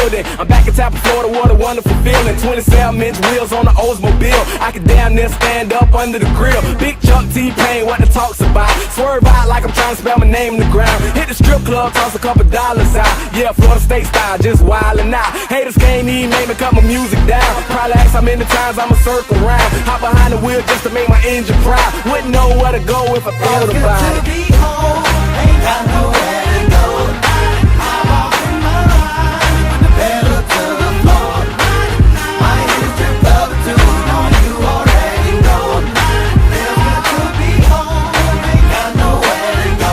building. I'm back in Tampa, Florida, what a wonderful feeling. 27-inch wheels on the Oldsmobile. I can damn near stand up under the grill. Big Chuck T-Pain, what the talk's about. Swerve out like I'm trying to spell my name in the ground. Hit the strip club, toss a couple dollars out. Yeah, Florida State style, just wildin' out. Haters can't even make me cut my music down. Probably ask how many times I'ma circle round. Hop behind the wheel just to make my engine proud. Wouldn't know where to go if I thought about it. It's good to be home, ain't got nowhere to go. I'm walking my ride with the pedal to the floor. My ears drip love to on you already know. Feels good to be home, ain't got nowhere to go.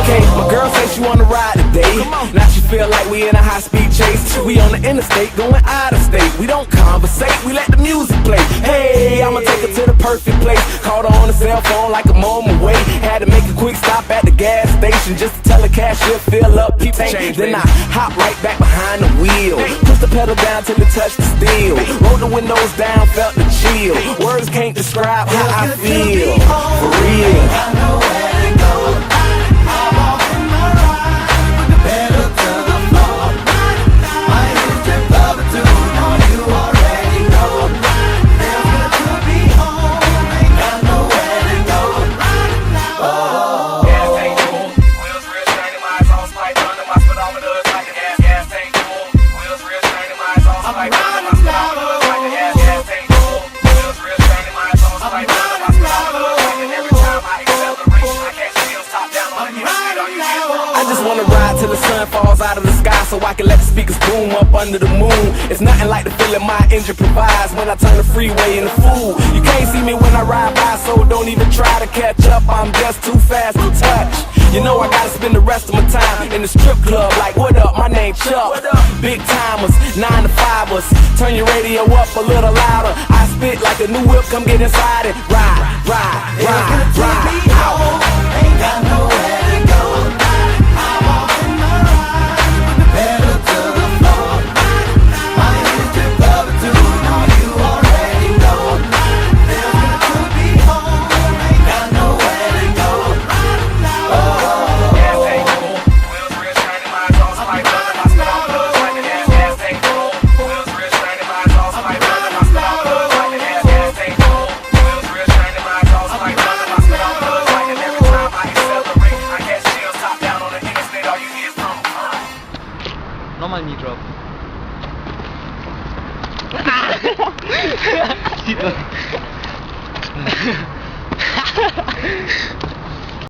Okay, my girl says she wanna ride today. Now she feel like we in a high-speed chase. We on the interstate going out of state. We don't conversate, we let the music play. Hey, I'ma take her to the perfect place. Called her on the cell phone like I'm on my way. Had to make a quick stop at the gas station just to tell the cashier fill up, keep change. Then I hop right back behind the wheel. Push the pedal down till it touched the steel. Rolled the windows down, felt the chill. Words can't describe how I feel. For real. Got nowhere to go. I'm walking my ride with the pedal to the floor. My ears drip love to on you already know. Feels good to be home, ain't got nowhere to go. Gas tank full, wheels real shiny, my eyes on spike under my speedometer is like a gas tank full. Wheels real shiny, my eyes on spike under my speedometer is like a gas tank full. Wheels real shiny, my eyes on spike under my speedometer is like a every time I accelerate, I catch wheels top down on the interstate. All you hear is I just wanna ride till the sun falls out of the sky so I can let the speakers boom up under the moon. It's nothing like the feeling my engine provides when I turn the freeway into fool. You can't see me when I ride by, so don't even try to catch up. I'm just too fast to touch. You know I gotta spend the rest of my time in the strip club like, what up, my name Chuck. Big timers, 9 to 5ers. Turn your radio up a little louder. I spit like a new whip, come get inside it. Ride, ride, ride, ride out. Ain't got nowhere to go. I'm walking my ride with the pedal to the floor. My ears drip love to on you already know. Feels good to be home, ain't got nowhere to go. Gas tank full, wheels real shiny, my eyes on spike under my speedometer is like a gas tank full. Wheels real shiny, my eyes on spike under my speedometer is like a gas tank full. Wheels real shiny, my eyes on spike under my speedometer is like a every time I accelerate, I catch chills top down on the interstate. All you hear is from. Nochmal Knee Drop. Sieht man.